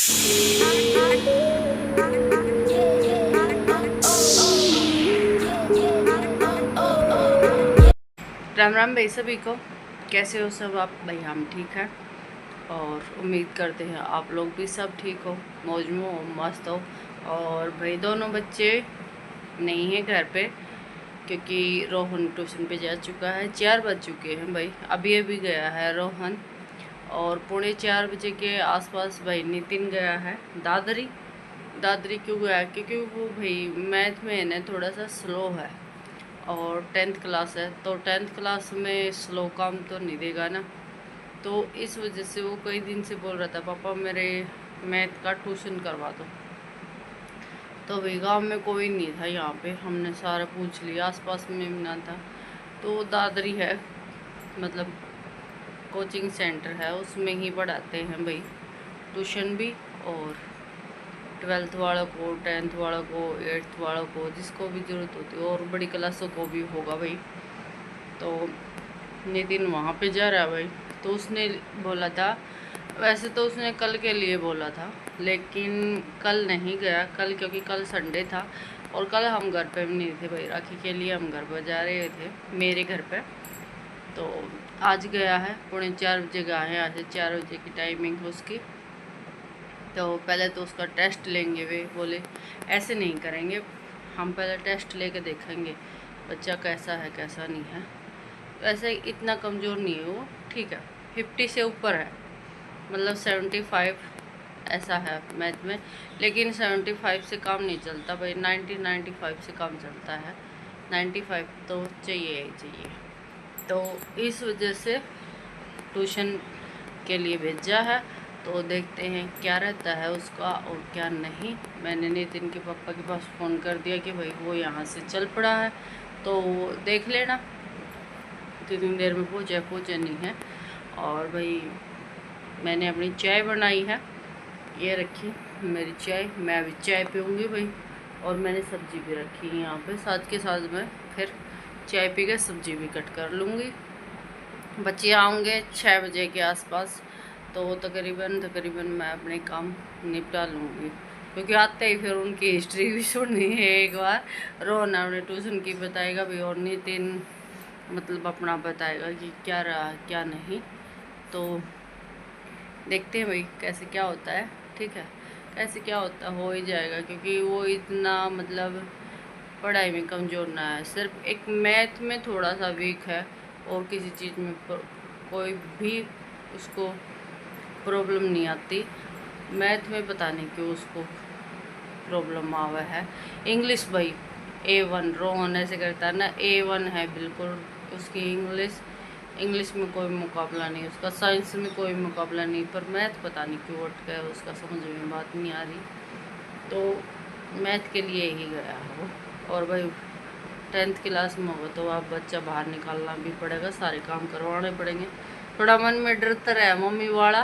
राम राम भाई सभी को, कैसे हो सब आप? भाई हम ठीक हैं और उम्मीद करते हैं आप लोग भी सब ठीक हो, मौज में हो, मस्त हो। और भाई दोनों बच्चे नहीं हैं घर पे, क्योंकि रोहन ट्यूशन पे जा चुका है। 4 बज चुके हैं भाई, अभी अभी गया है रोहन। और 3:45 के आसपास भाई नितिन गया है दादरी। दादरी क्यों गया? क्योंकि वो भाई मैथ में है ना थोड़ा सा स्लो है, और 10th क्लास है, तो 10th क्लास में स्लो काम तो नहीं देगा ना। तो इस वजह से वो कई दिन से बोल रहा था पापा मेरे मैथ का ट्यूशन करवा दो। तो भाई गाँव में कोई नहीं था, यहाँ पे हमने सारा पूछ लिया, आसपास में भी ना था। तो दादरी है, मतलब कोचिंग सेंटर है, उसमें ही पढ़ाते हैं भाई ट्यूशन भी। और 12th वालों को, 10th वालों को, 8th वालों को, जिसको भी ज़रूरत होती है, और बड़ी क्लासों को भी होगा भाई। तो नितिन वहाँ पे जा रहा है भाई। तो उसने बोला था, वैसे तो उसने कल के लिए बोला था, लेकिन कल नहीं गया, कल क्योंकि कल संडे था। और कल हम घर पे भी नहीं थे भाई, राखी के लिए हम घर पर जा रहे थे, मेरे घर पे। तो आज गया है, 3:45 गया है, आज 4 बजे की टाइमिंग है उसकी। तो पहले तो उसका टेस्ट लेंगे, वे बोले ऐसे नहीं करेंगे, हम पहले टेस्ट लेके देखेंगे बच्चा कैसा है कैसा नहीं है। वैसे इतना कमज़ोर नहीं है वो, ठीक है, 50 से ऊपर है, मतलब 75 ऐसा है मैथ में। लेकिन 75 से काम नहीं चलता भाई, 95 से काम चलता है, 95 तो चाहिए ही चाहिए। तो इस वजह से ट्यूशन के लिए भेजा है। तो देखते हैं क्या रहता है उसका और क्या नहीं। मैंने नितिन के पापा के पास फ़ोन कर दिया कि भाई वो यहाँ से चल पड़ा है, तो देख लेना कितनी देर में पहुँचे नहीं है। और भाई मैंने अपनी चाय बनाई है, ये रखी मेरी चाय, मैं अभी चाय पीऊँगी भाई। और मैंने सब्ज़ी भी रखी है यहाँ पे, साथ के साथ मैं फिर चाय पी के सब्ज़ी भी कट कर लूँगी। बच्चे आएंगे 6 बजे के आसपास, तो तकरीबन मैं अपने काम निपटा लूँगी, क्योंकि आते ही फिर उनकी हिस्ट्री भी सुननी है एक बार। रोहन अपने ट्यूशन की बताएगा भी, और नितिन मतलब अपना बताएगा कि क्या रहा क्या नहीं। तो देखते हैं भाई कैसे क्या होता है, ठीक है, कैसे क्या होता हो ही जाएगा, क्योंकि वो इतना मतलब पढ़ाई में कमज़ोर ना है, सिर्फ एक मैथ में थोड़ा सा वीक है, और किसी चीज़ में कोई भी उसको प्रॉब्लम नहीं आती। मैथ में पता नहीं क्यों उसको प्रॉब्लम आवा है। इंग्लिश भाई A1, रोहन ऐसे करता है ना, A1 है बिल्कुल उसकी इंग्लिश। इंग्लिश में कोई मुकाबला नहीं उसका, साइंस में कोई मुकाबला नहीं, पर मैथ पता नहीं क्यों अटका है उसका, समझ में बात नहीं आ रही। तो मैथ के लिए ही गया है वो। और भाई 10th क्लास में होगा तो आप बच्चा बाहर निकालना भी पड़ेगा, सारे काम करवाने पड़ेंगे। थोड़ा मन में डर तो है मम्मी वाला,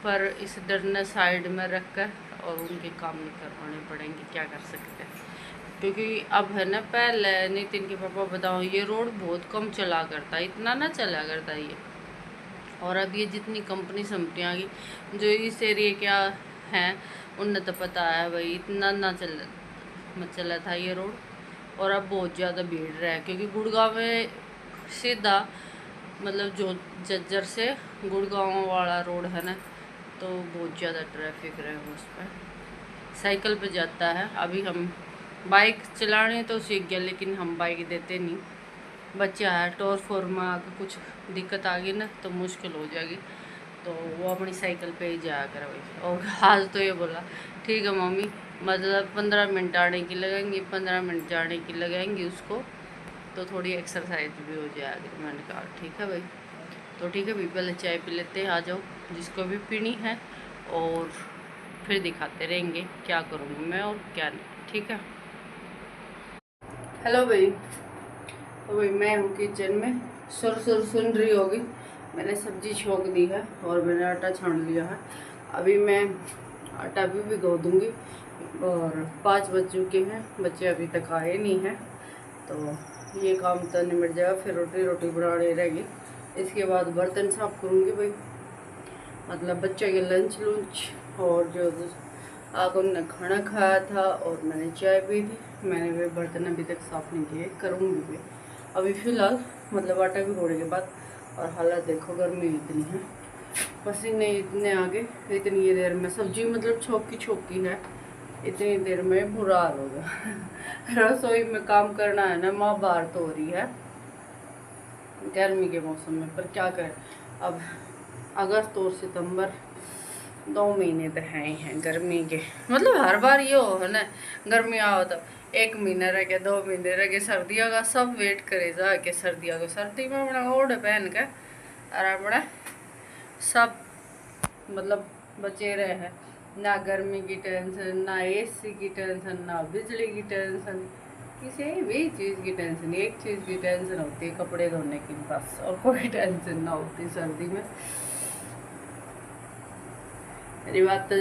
पर इस डर ने साइड में रख कर और उनके काम नहीं करवाने पड़ेंगे, क्या कर सकते हैं। क्योंकि अब है ना, पहले नितिन के पापा बताओ ये रोड बहुत कम चला करता, इतना ना चला करता ये। और अब ये जितनी कंपनी संपनियाँ आ गई जो इस एरिया क्या हैं, उन्हें तो पता है भाई, इतना ना चला था ये रोड। और अब बहुत ज़्यादा भीड़ है, क्योंकि गुड़गांव में सीधा मतलब जो जज्जर से गुड़गांव वाला रोड है ना, तो बहुत ज़्यादा ट्रैफिक रहे उस पर। साइकिल पे जाता है, अभी हम बाइक चलाने तो सीख गया, लेकिन हम बाइक देते नहीं, बच्चा है, टोर फोर में आकर कुछ दिक्कत आ गई ना तो मुश्किल हो जाएगी। तो वो अपनी साइकिल पे ही जाया कर भाई। और आज तो ये बोला ठीक है मम्मी, मतलब 15 मिनट आने की लगेंगी, 15 मिनट जाने की लगेंगी उसको, तो थोड़ी एक्सरसाइज भी हो जाएगी। मैंने कहा ठीक है भाई। तो ठीक है भाई, पहले चाय पी लेते हैं, आ जाओ जिसको भी पीनी है, और फिर दिखाते रहेंगे क्या करूँगी मैं और क्या नहीं, ठीक है। हेलो भाई, तो भाई मैं हूँ किचन में, सुर सुर सुन रही होगी। मैंने सब्जी छोंक दी है और मैंने आटा छान लिया है। अभी मैं आटा भी भिगो दूँगी। और 5 बज चुके हैं, बच्चे अभी तक आए नहीं हैं, तो ये काम तो निपट जाएगा, फिर रोटी बनानी रहेगी। इसके बाद बर्तन साफ करूँगी भाई, मतलब बच्चे के लंच और जो आग ने खाना खाया था और मैंने चाय पी थी। मैंने वे बर्तन अभी तक साफ़ नहीं किए, करूँगी भी अभी फ़िलहाल, मतलब आटा भिगोने के बाद। और हालत देखो, गर्मी इतनी है, पसीने इतने आगे, इतनी देर में सब्जी मतलब छोकी है, इतनी देर में बुरा हाल हो गया। रसोई में काम करना है ना, माँ बाहर तो हो रही है गर्मी के मौसम में, पर क्या करें अब। अगस्त और सितंबर 2 महीने तो हैं ही हैं गर्मी के, मतलब हर बार ये हो है ना, गर्मी आओ तो 1 महीना रह गया, 2 महीने रह गए, सर्दियों का सब वेट करे जा के सर्दियों को, सर्दी में अपना ओढ़ पहन के और अपना सब मतलब बचे रहे हैं, ना गर्मी की टेंशन, ना एसी की टेंशन, ना बिजली की टेंशन, किसी भी चीज़ की टेंशन। एक चीज़ की टेंशन होती है कपड़े धोने की बस, और कोई टेंशन ना होती सर्दी में। मेरी बात तो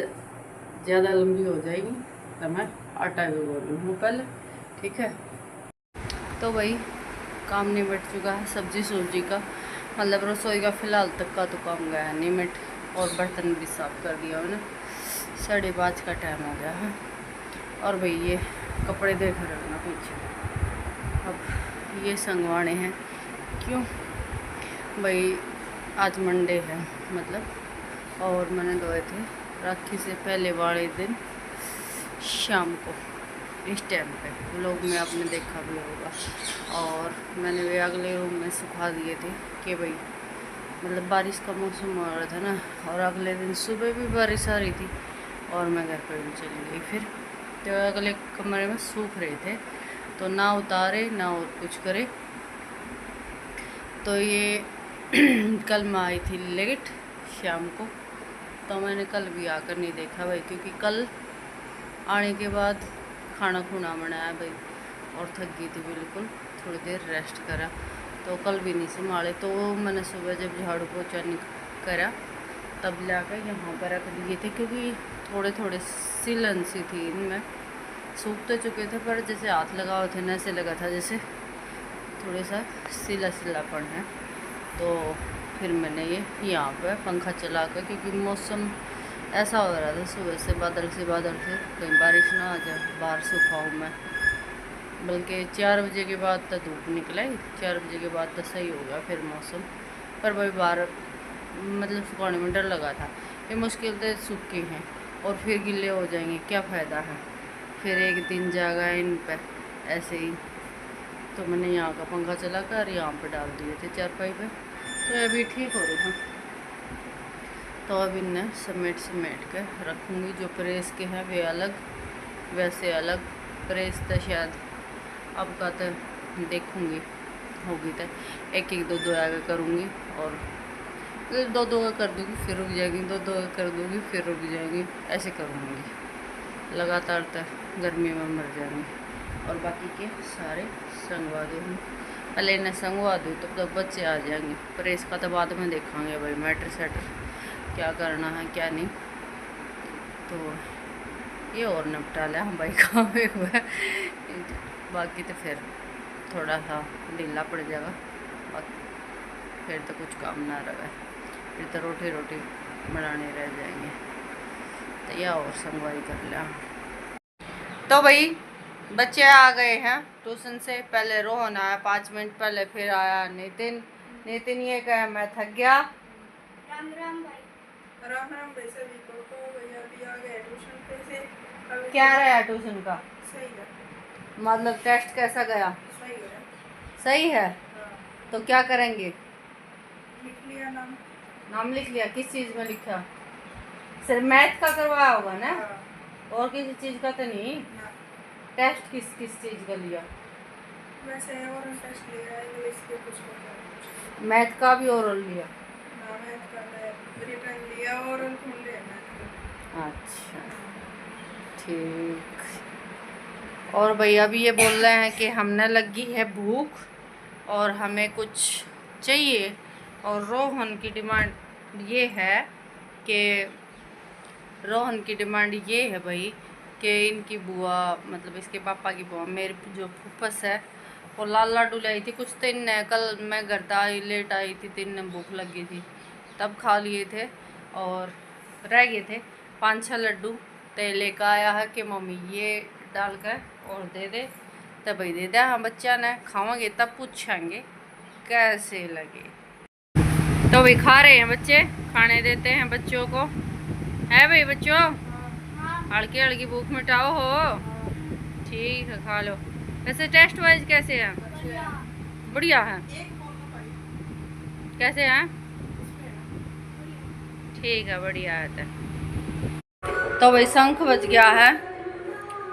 ज़्यादा लंबी हो जाएगी तो मैं आटा भी बोल रही हूँ पहले, ठीक है। तो भाई काम निमट चुका है सब्जी का, मतलब रसोई का फ़िलहाल तक का तो काम गया है निमट, और बर्तन भी साफ़ कर दिया मैंने। 5:30 का टाइम हो गया है। और भाई ये कपड़े देख रहे हो ना पीछे, अब ये संगवाने हैं। क्यों भाई, आज मंडे है मतलब, और मैंने धोए थे राखी से पहले वाले दिन शाम को, इस टाइम पे व्लॉग में आपने देखा भी होगा। और मैंने वे अगले रूम में सुखा दिए थे कि भाई मतलब बारिश का मौसम हो रहा था ना, और अगले दिन सुबह भी बारिश आ रही थी, और मैं घर पर भी चली गई फिर, तो अगले कमरे में सूख रहे थे, तो ना उतारे ना और कुछ करे। तो ये कल मैं आई थी लेट शाम को, तो मैंने कल भी आकर नहीं देखा भाई, क्योंकि कल आने के बाद खाना खुना बनाया भाई, और थक गई थी बिल्कुल, थोड़ी देर रेस्ट करा, तो कल भी नहीं संभाले। तो मैंने सुबह जब झाड़ू पोछा नहीं करा तब लाकर यहाँ पर रख दिए थे, क्योंकि थोड़े थोड़े सिलन सी थी इनमें, सूख तो चुके थे पर जैसे हाथ लगाओ थे ना, ऐसे लगा था जैसे थोड़ा सा सिलापन है। तो फिर मैंने ये यहाँ पर पंखा चला कर, क्योंकि मौसम ऐसा हो रहा था सुबह से बादल से कहीं बारिश ना आ जाए, बाहर सुखाऊँ मैं। बल्कि 4 बजे के बाद तो धूप निकला ही, 4 बजे के बाद तो सही हो गया फिर मौसम। पर भाई बाहर मतलब सुखाने में डर लगा था, ये मुश्किल से सूखे हैं और फिर गिले हो जाएंगे, क्या फ़ायदा है, फिर एक दिन जाएगा इन पर ऐसे ही। तो मैंने यहाँ का पंखा चला कर यहाँ पे डाल दिए थे चारपाई पे, तो अभी ठीक हो रही है। तो अब इन्हें समेट कर रखूँगी। जो प्रेस के हैं वे अलग, वैसे अलग प्रेस तो शायद अब का तो देखूँगी होगी तो एक दो आगे करूँगी, और दो का कर दूँगी फिर रुक जाएगी, दो का कर दूँगी फिर रुक जाएगी, ऐसे करूँगी लगातार तक गर्मी में मर जाएंगी। और बाकी के सारे संगवा दूँ, पहले इन्हें संगवा दूँ तो बच्चे आ जाएंगे। प्रेस का तो बाद में देखेंगे भाई, मैटर सेटर क्या करना है क्या नहीं, तो ये और निपटा लिया हम भाई काम एक बार। बाकी तो फिर थोड़ा सा ढीला पड़ जाएगा, और फिर तो कुछ काम ना रहे, फिर तो रोटी बनाने रह जाएंगे, तो यह और संगवाई कर लिया। तो भाई बच्चे आ गए हैं ट्यूशन से, पहले रोहन आया 5 मिनट पहले, फिर आया नितिन ये कहे मैं थक गया। राम राम भाई। राम भाई सभी को। तो भैया भी आ गए ट्यूशन पे से। क्या रहा ट्यूशन का? सही है। मतलब टेस्ट कैसा गया? सही है। सही है। हाँ। तो क्या करेंगे? लिख लिया नाम लिख लिया। किस चीज़ में लिखा? सिर्फ मैथ का करवाया होगा ना? हाँ। और किसी चीज़ का तो नहीं? टेस्ट किस चीज़ का लिया? वैसे ओरल टेस्ट लिया, इंग्लिश के कुछ मैथ का भी ओरल लिया? हाँ, मैथ का रिटर्न लिया, ओरल खुल लिया। अच्छा ठीक। और भैया भी ये बोल रहे हैं कि हमने लगी है भूख और हमें कुछ चाहिए, और रोहन की डिमांड ये है कि भाई कि इनकी बुआ, मतलब इसके पापा की बुआ, मेरी जो फूफस है, वो लाल लाडू लाई थी कुछ दिन, कल मैं घर लेट आई थी, दिन भूख लगी थी तब खा लिए थे और रह गए थे, 5-6 लड्डू तो लेकर आया है कि मम्मी ये डाल कर और दे दे, तो भाई दे दिया। हाँ बच्चा ने खावांगे तब पूछेंगे कैसे लगे। तो भाई खा रहे हैं बच्चे, खाने देते हैं बच्चों को, है भाई बच्चों? हल्की हल्की भूख मिटाओ हो। ठीक है खा लो। वैसे टेस्ट वाइज कैसे है? बढ़िया है। कैसे हैं? ठीक है बढ़िया है। तो भाई शंख बज गया है,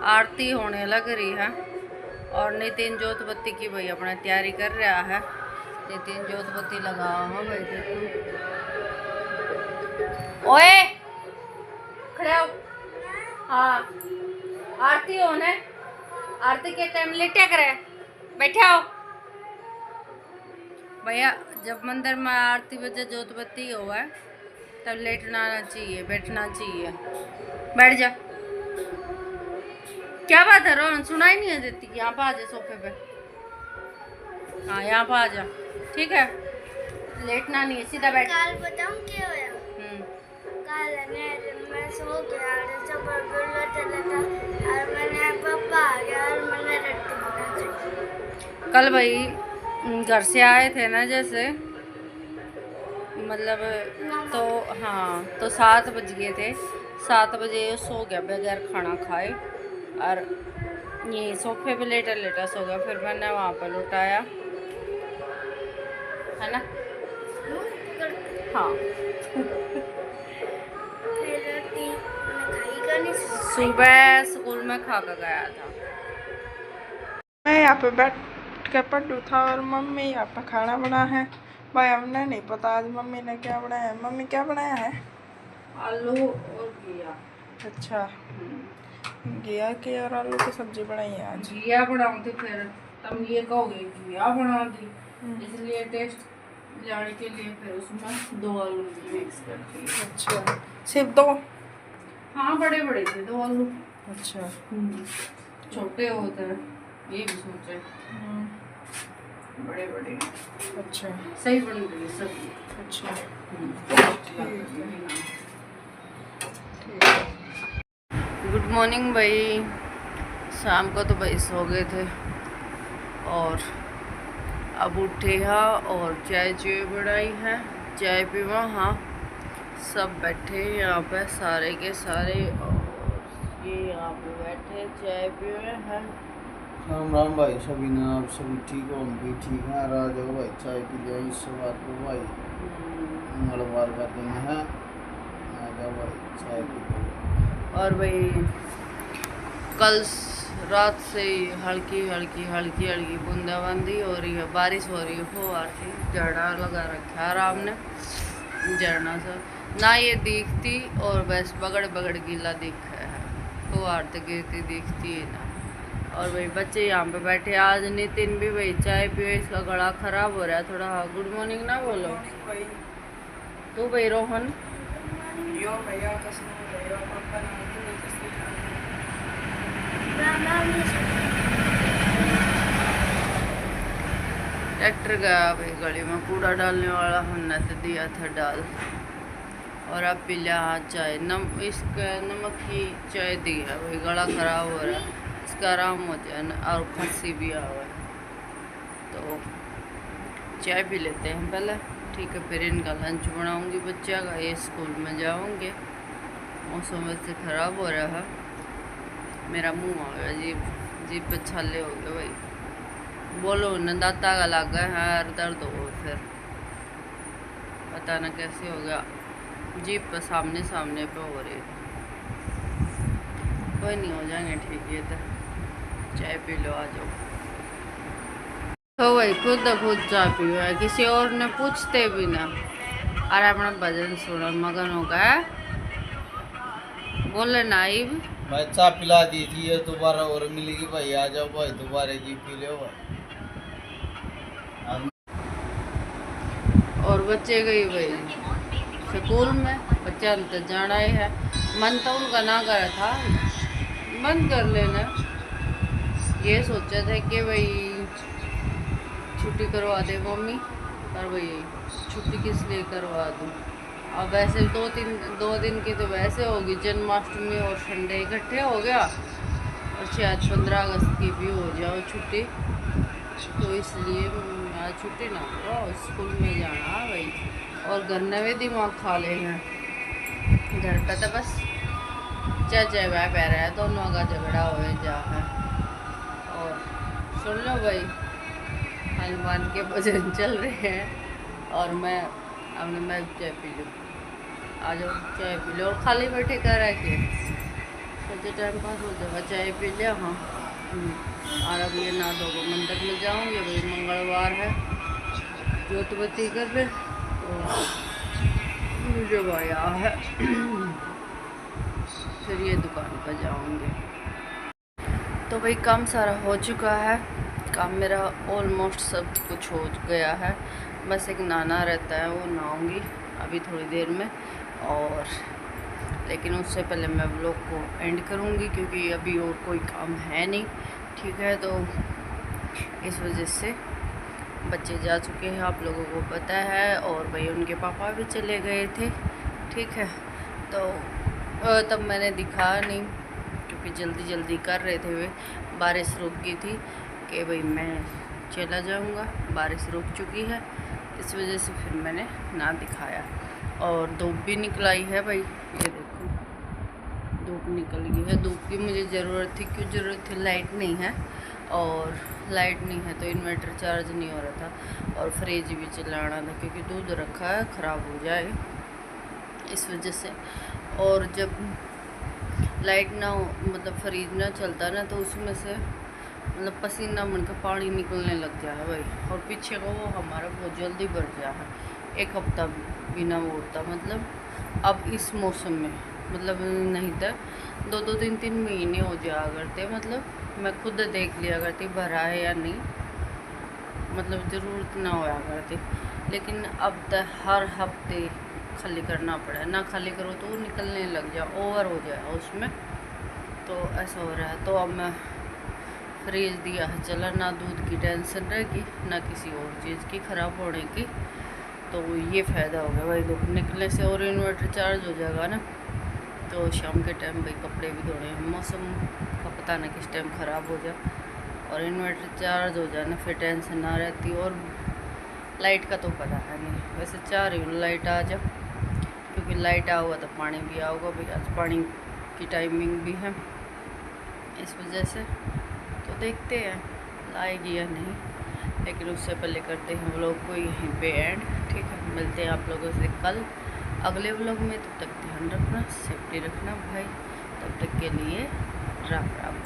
आरती होने लग रही है और नितिन जोतबत्ती की भाई अपना तैयारी कर रहा है। नितिन जोतबत्ती लगा हो भाई, देखो। ओए खड़े हो। हाँ आरती होने, आरती के टाइम लेटे करे, बैठे हो भैया। जब मंदिर में आरती बजे जोतबत्ती हो है तब लेटना चाहिए, बैठना चाहिए। बैठ जा। क्या बात है रोहन, सुनाई नहीं है देती? यहाँ पे आ जा सोफे पे। हाँ यहाँ पे आ जा, ठीक है? लेटना नहीं है, सीधा बैठ। काल बताऊं क्या हुआ? काल मैं सो गया और सब बोलने चला था और मैंने पापा आ गया और मैंने रोटी बना। कल भाई घर से आए थे ना, जैसे मतलब तो हाँ तो 7 बज गए थे। 7 बजे सो गया बगैर खाना खाए और ये सोफे पे लेटा लेटा सो गया। फिर मैंने वहाँ पर लुटाया, है ना? हाँ सुबह स्कूल में खा कर गया था। मैं यहाँ पे बैठ के पढ़ू था और मम्मी यहाँ पे खाना बना है। भाई हमने नहीं पता आज मम्मी ने क्या बनाया है। मम्मी क्या बनाया है? आलू और घिया। अच्छा, घिया की और आलू की सब्जी बनाई है आज। घिया बनाऊँ तो फिर तुम ये कहोगे घिया बना दी, इसलिए टेस्ट लाने के लिए फिर उसमें 2 आलू मिक्स करती है। अच्छा, सिर्फ 2? हाँ बड़े बड़े थे 2 आलू। अच्छा छोटे होते हैं, ये भी सोचे बड़े बड़े। अच्छा सही बन गई सब्जी। अच्छा गुड मॉर्निंग भाई। शाम को तो भाई सो गए थे और अब उठे हैं और चाय बनाई है, चाय पीवा। हाँ सब बैठे यहाँ पे सारे के सारे और ये यहाँ पे बैठे चाय पीवे हैं। राम राम भाई सभी ने, आप सभी ठीक हो? हम भी ठीक हैं। आ जाओ भाई चाय पी लिया इस बात को भाई, मंगलवार का दिन है। आ जाओ भाई चाय पी लो। और भाई कल रात से ही हल्की हल्की हल्की हल्की बूंदाबांदी हो रही है, बारिश हो रही है। हो आ रही झरना लगा रखा है आराम ने, झरना सा ना ये दिखती और बस बगड़ बगड़ गीला दिख है, वो आरती गिरती दिखती है ना। और भाई बच्चे यहाँ पे बैठे। आज नितिन भी भाई चाय पिए, इसका गला खराब हो रहा है थोड़ा। गुड मॉर्निंग ना बोलो तू भाई रोहन। ट्रैक्टर गया भाई गली में, कूड़ा डालने वाला हमने तो दिया था डाल। और अब पी लिया चाय, इसका नमक की चाय दी है भाई। गला खराब हो रहा है, इसका आराम हो जाए ना, और खांसी भी आ रहा है तो चाय पी लेते हैं पहले, ठीक है? फिर इनका लंच बनाऊंगी बच्चा का, ये स्कूल में जाऊंगे। मौसम वैसे ख़राब हो रहा है, मेरा मुंह आ गया, जीभ पे छाले हो गए भाई। बोलो न दाता का लग गया है, दर्द हो फिर पता ना कैसे हो गया, जीभ पे सामने सामने पे हो रही। कोई नहीं, हो जाएंगे ठीक। ये तो चाय पी लो, आ जाओ। तो भाई खुद चाय पी है, किसी और ने पूछते भी ना। अरे अपना भजन सुनो, मगन हो गया बोले नाइब भाई चाय पिला दीजिए, दोबारा और मिलेगी भाई। आ जाओ भाई दोबारा जी पी लो भाई। और बच्चे गई भाई स्कूल में, बच्चा तो जाना ही है। मन तो उनका ना करा था बंद कर लेना, ये सोचा था कि भाई छुट्टी करवा दे मम्मी, पर भाई छुट्टी किस लिए करवा दूँ, अब वैसे 2 दिन की तो वैसे होगी, जन्माष्टमी और संडे इकट्ठे हो गया, और शायद 15 अगस्त की भी हो जाओ छुट्टी, तो इसलिए आज छुट्टी ना करो, स्कूल में जाना भाई। और घर ने भी दिमाग खा ले हैं, घर पे तो बस चाचा भाई पै रहा है, दोनों का झगड़ा हो जा है। और सुन लो भाई, हनुमान के भजन चल रहे हैं, और मैं चाय पी लूँ। आ जाओ चाय पी लो, और खाली बैठे कर रहे के सोचे टाइम पास हो जाएगा, चाय पी लिया। हाँ और अब ये ना दो मंदिर में जाऊँगी भाई, मंगलवार है, जोत बत्ती कर रहे, और मुझे आया है फिर ये दुकान पर जाऊँगी। तो भाई काम सारा हो चुका है, काम मेरा ऑलमोस्ट सब कुछ हो गया है, बस एक नहाना रहता है, वो नहाऊंगी अभी थोड़ी देर में। और लेकिन उससे पहले मैं व्लॉग को एंड करूँगी, क्योंकि अभी और कोई काम है नहीं, ठीक है। तो इस वजह से बच्चे जा चुके हैं, आप लोगों को पता है, और भाई उनके पापा भी चले गए थे, ठीक है। तो तब मैंने दिखाया नहीं, क्योंकि जल्दी जल्दी कर रहे थे, वे बारिश रुक गई थी कि भाई मैं चला जाऊंगा, बारिश रुक चुकी है, इस वजह से फिर मैंने ना दिखाया। और धूप भी निकल आई है भाई, ये देखो धूप निकल गई है। धूप की मुझे ज़रूरत थी, क्यों ज़रूरत थी, लाइट नहीं है, और लाइट नहीं है तो इन्वर्टर चार्ज नहीं हो रहा था, और फ्रिज भी चलाना था, क्योंकि दूध रखा है ख़राब हो जाए इस वजह से। और जब लाइट ना हो, मतलब फ्रिज ना चलता ना, तो उसमें से मतलब पसीना बनकर पानी निकलने लग जाए भाई, और पीछे का वो हमारा बहुत जल्दी बढ़ गया है, 1 हफ्ता बिना वो होता, मतलब अब इस मौसम में, मतलब नहीं था 2-3 महीने हो जाया करते, मतलब मैं खुद देख लिया करती भरा है या नहीं, मतलब ज़रूरत ना होया करती। लेकिन अब तो हर हफ्ते खाली करना पड़ा, ना खाली करो तो वो निकलने लग जाए, ओवर हो जाए उसमें, तो ऐसा हो रहा है। तो अब मैं फ्रिज दिया है चला, ना दूध की टेंशन रहेगी, ना किसी और चीज़ की ख़राब होने की, तो ये फ़ायदा हो गया भाई धूप निकलने से। और इन्वर्टर चार्ज हो जाएगा ना, तो शाम के टाइम भाई कपड़े भी धोने हैं, मौसम का पता ना किस टाइम ख़राब हो जाए, और इन्वर्टर चार्ज हो जाए ना, फिर टेंशन ना रहती। और लाइट का तो पता है नहीं, वैसे चाह रही हूँ लाइट आ जाए, क्योंकि लाइट आऊगा तो पानी भी आऊगा भाई, आज पानी की टाइमिंग भी है, इस वजह से। तो देखते हैं लाएगी या नहीं, लेकिन उससे पहले करते हैं व्लॉग को यहीं पे एंड, ठीक है। मिलते हैं आप लोगों से कल अगले व्लॉग में, तब तक ध्यान रखना, सेफ्टी रखना भाई, तब तक के लिए राम राम।